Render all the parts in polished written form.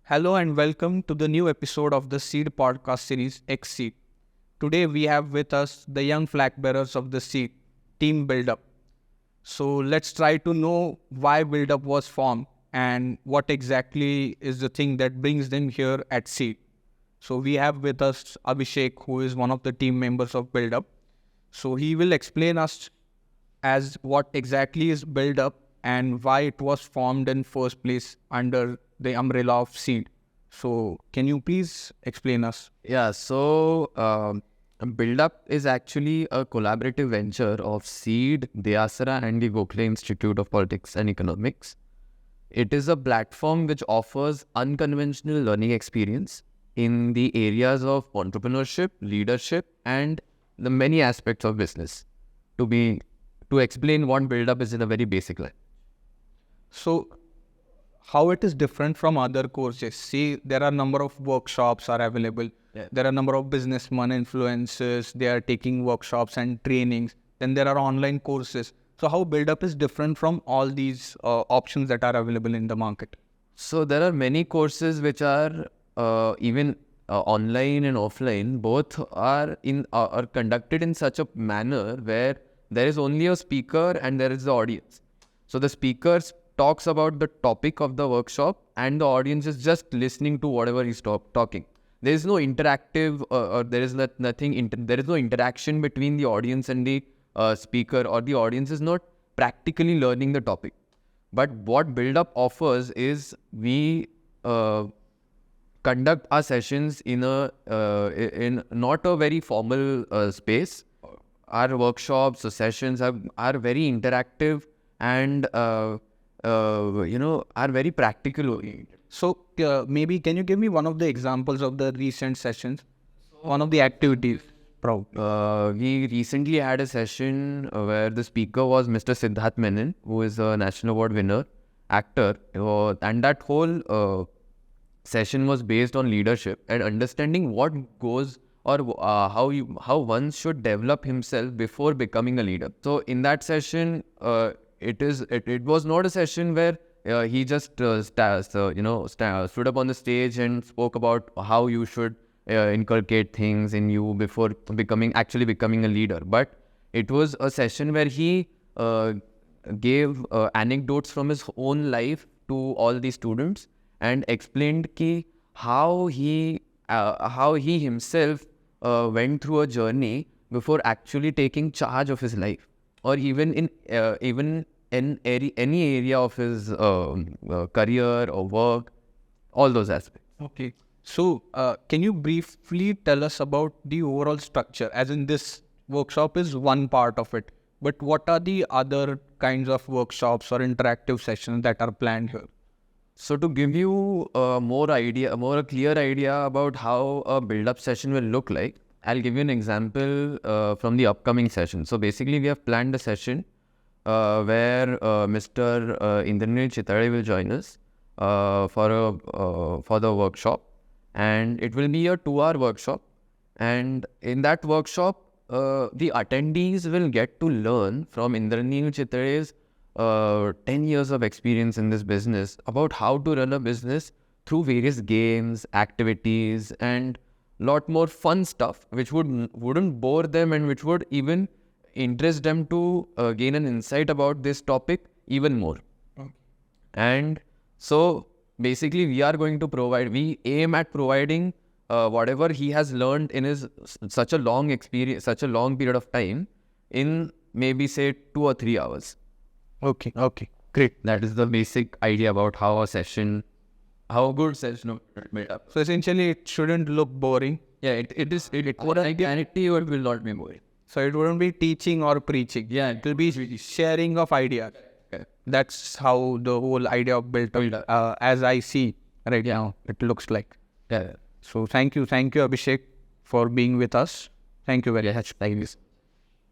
Hello and welcome to the new episode of the CEED podcast series ExCEED. Today we have with us the young flag bearers of the CEED, Team Buildup. So let's try to know why Buildup was formed and what exactly is the thing that brings them here at CEED. So we have with us Abhishek, who is one of the team members of Buildup. So he will explain us as what exactly is Buildup and why it was formed in first place under the umbrella of CEED. So can you please explain us? Buildup is actually a collaborative venture of CEED, deAsra and the Gokhale Institute of Politics and Economics. It is a platform which offers unconventional learning experience in the areas of entrepreneurship, leadership and the many aspects of business. To explain what Buildup is in a very basic line. So how it is different from other courses? See, there are a number of workshops are available. Yeah. There are a number of businessmen, influencers, they are taking workshops and trainings. Then there are online courses. So how Buildup is different from all these options that are available in the market? So there are many courses which are even online and offline. Both are conducted in such a manner where there is only a speaker and there is the audience. So the speaker talks about the topic of the workshop and the audience is just listening to whatever he's talking. There is no interactive or there is nothing. There is no interaction between the audience and the speaker, or the audience is not practically learning the topic. But what Buildup offers is we conduct our sessions in not a very formal space. Our workshops or sessions are very interactive and are very practical oriented. So maybe can you give me one of the examples of the recent sessions? One of the activities. We recently had a session where the speaker was Mr. Siddharth Menon, who is a National Award winner, actor. And that whole session was based on leadership and understanding what goes or how one should develop himself before becoming a leader. So in that session, it was not a session where he just stood up on the stage and spoke about how you should inculcate things in you before becoming a leader. But it was a session where he gave anecdotes from his own life to all the students and explained how he himself went through a journey before actually taking charge of his life, or even in any area of his career or work, all those aspects. Okay. So can you briefly tell us about the overall structure? As in, this workshop is one part of it, but what are the other kinds of workshops or interactive sessions that are planned here? So to give you a clear idea about how a build-up session will look like, I'll give you an example from the upcoming session. So basically, we have planned a session where Mr. Indranil Chitale will join us for the workshop, and it will be a 2-hour workshop. And in that workshop, the attendees will get to learn from Indranil Chitale's 10 years of experience in this business about how to run a business through various games, activities, and lot more fun stuff, which wouldn't bore them and which would even interest them to gain an insight about this topic even more. Okay. And so basically we aim at providing whatever he has learned in his such a long period of time in maybe say 2 or 3 hours. Okay, great. That is the basic idea about how a good session will build up. So essentially, it shouldn't look boring. Yeah, it will not be boring. So it wouldn't be teaching or preaching. Yeah, it will be sharing of ideas. Okay. That's how the whole idea of Buildup, as I see right now, it looks like. Yeah. So thank you, Abhishek, for being with us. Thank you very much. Thank you.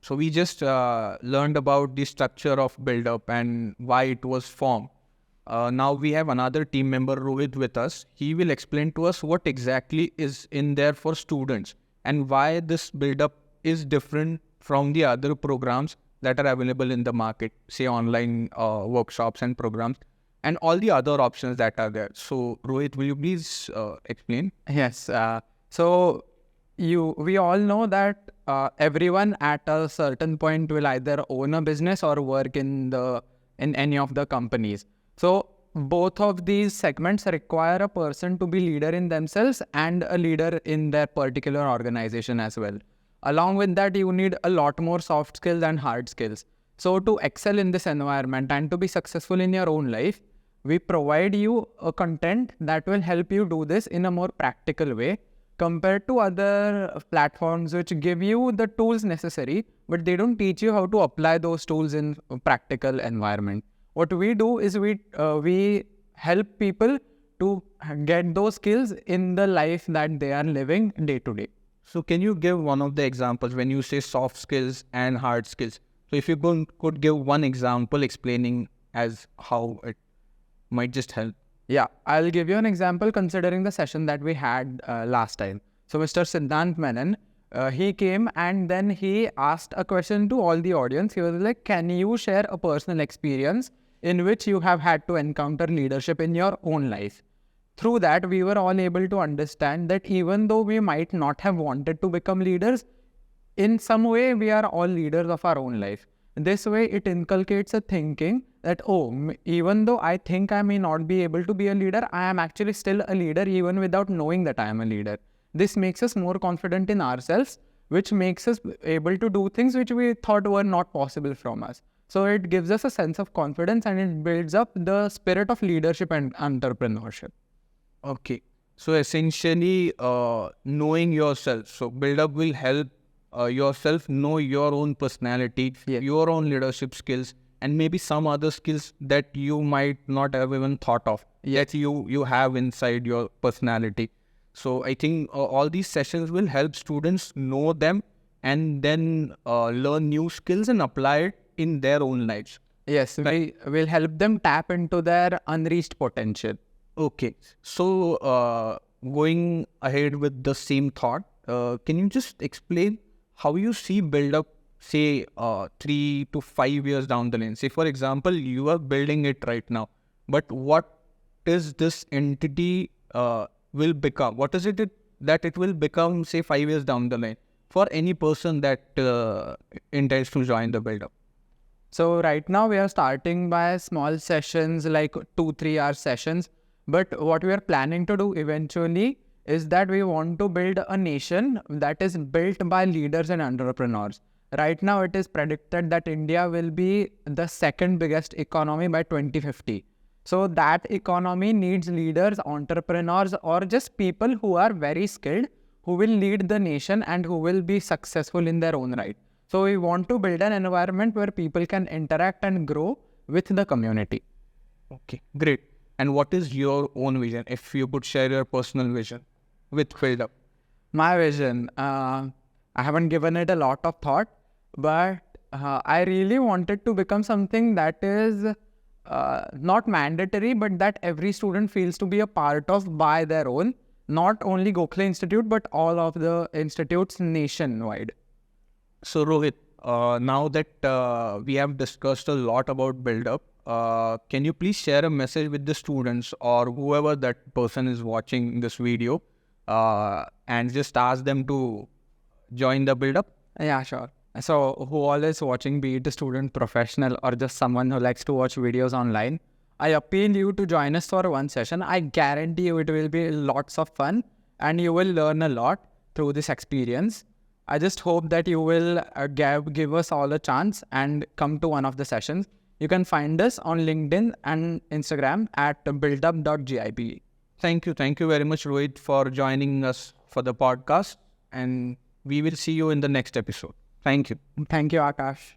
So we just learned about the structure of Buildup and why it was formed. Now we have another team member, Rohit, with us. He will explain to us what exactly is in there for students and why this Buildup is different from the other programs that are available in the market, say online workshops and programs. and all the other options that are there. So Rohit, will you please explain? Yes. So we all know that everyone at a certain point will either own a business or work in any of the companies. So both of these segments require a person to be leader in themselves and a leader in their particular organization as well. Along with that, you need a lot more soft skills and hard skills. So to excel in this environment and to be successful in your own life, we provide you a content that will help you do this in a more practical way compared to other platforms which give you the tools necessary, but they don't teach you how to apply those tools in a practical environment. What we do is we help people to get those skills in the life that they are living day to day. So can you give one of the examples when you say soft skills and hard skills? So if you could give one example explaining as how it might just help. Yeah, I'll give you an example considering the session that we had last time. So Mr. Siddhant Menon, he came and then he asked a question to all the audience. He was like, can you share a personal experience in which you have had to encounter leadership in your own life? Through that, we were all able to understand that even though we might not have wanted to become leaders, in some way, we are all leaders of our own life. This way, it inculcates a thinking that, even though I think I may not be able to be a leader, I am actually still a leader even without knowing that I am a leader. This makes us more confident in ourselves, which makes us able to do things which we thought were not possible from us. So it gives us a sense of confidence and it builds up the spirit of leadership and entrepreneurship. Okay. So essentially, knowing yourself. So Buildup will help yourself know your own personality, your own leadership skills, and maybe some other skills that you might not have even thought of that you have inside your personality. So I think all these sessions will help students know them and then learn new skills and apply it in their own lives. Yes, we will help them tap into their unreached potential. Okay. So going ahead with the same thought, can you just explain how you see Buildup, say 3 to 5 years down the line? Say, for example, you are building it right now, but what is this entity will become? What is it that it will become, say, 5 years down the line for any person that intends to join the Buildup? So right now we are starting by small sessions like 2-3 hour sessions. But what we are planning to do eventually is that we want to build a nation that is built by leaders and entrepreneurs. Right now, it is predicted that India will be the second biggest economy by 2050. So that economy needs leaders, entrepreneurs, or just people who are very skilled, who will lead the nation and who will be successful in their own right. So we want to build an environment where people can interact and grow with the community. Okay, great. And what is your own vision? If you could share your personal vision with Buildup. My vision, I haven't given it a lot of thought, but I really wanted to become something that is not mandatory, but that every student feels to be a part of by their own. Not only Gokhale Institute, but all of the institutes nationwide. So Rohit, now that we have discussed a lot about Buildup, can you please share a message with the students or whoever that person is watching this video and just ask them to join the Buildup? Yeah, sure. So who all is watching, be it a student, professional, or just someone who likes to watch videos online, I appeal you to join us for one session. I guarantee you it will be lots of fun and you will learn a lot through this experience. I just hope that you will give us all a chance and come to one of the sessions. You can find us on LinkedIn and Instagram at buildup.gipe. Thank you. Thank you very much, Rohit, for joining us for the podcast. And we will see you in the next episode. Thank you. Thank you, Akash.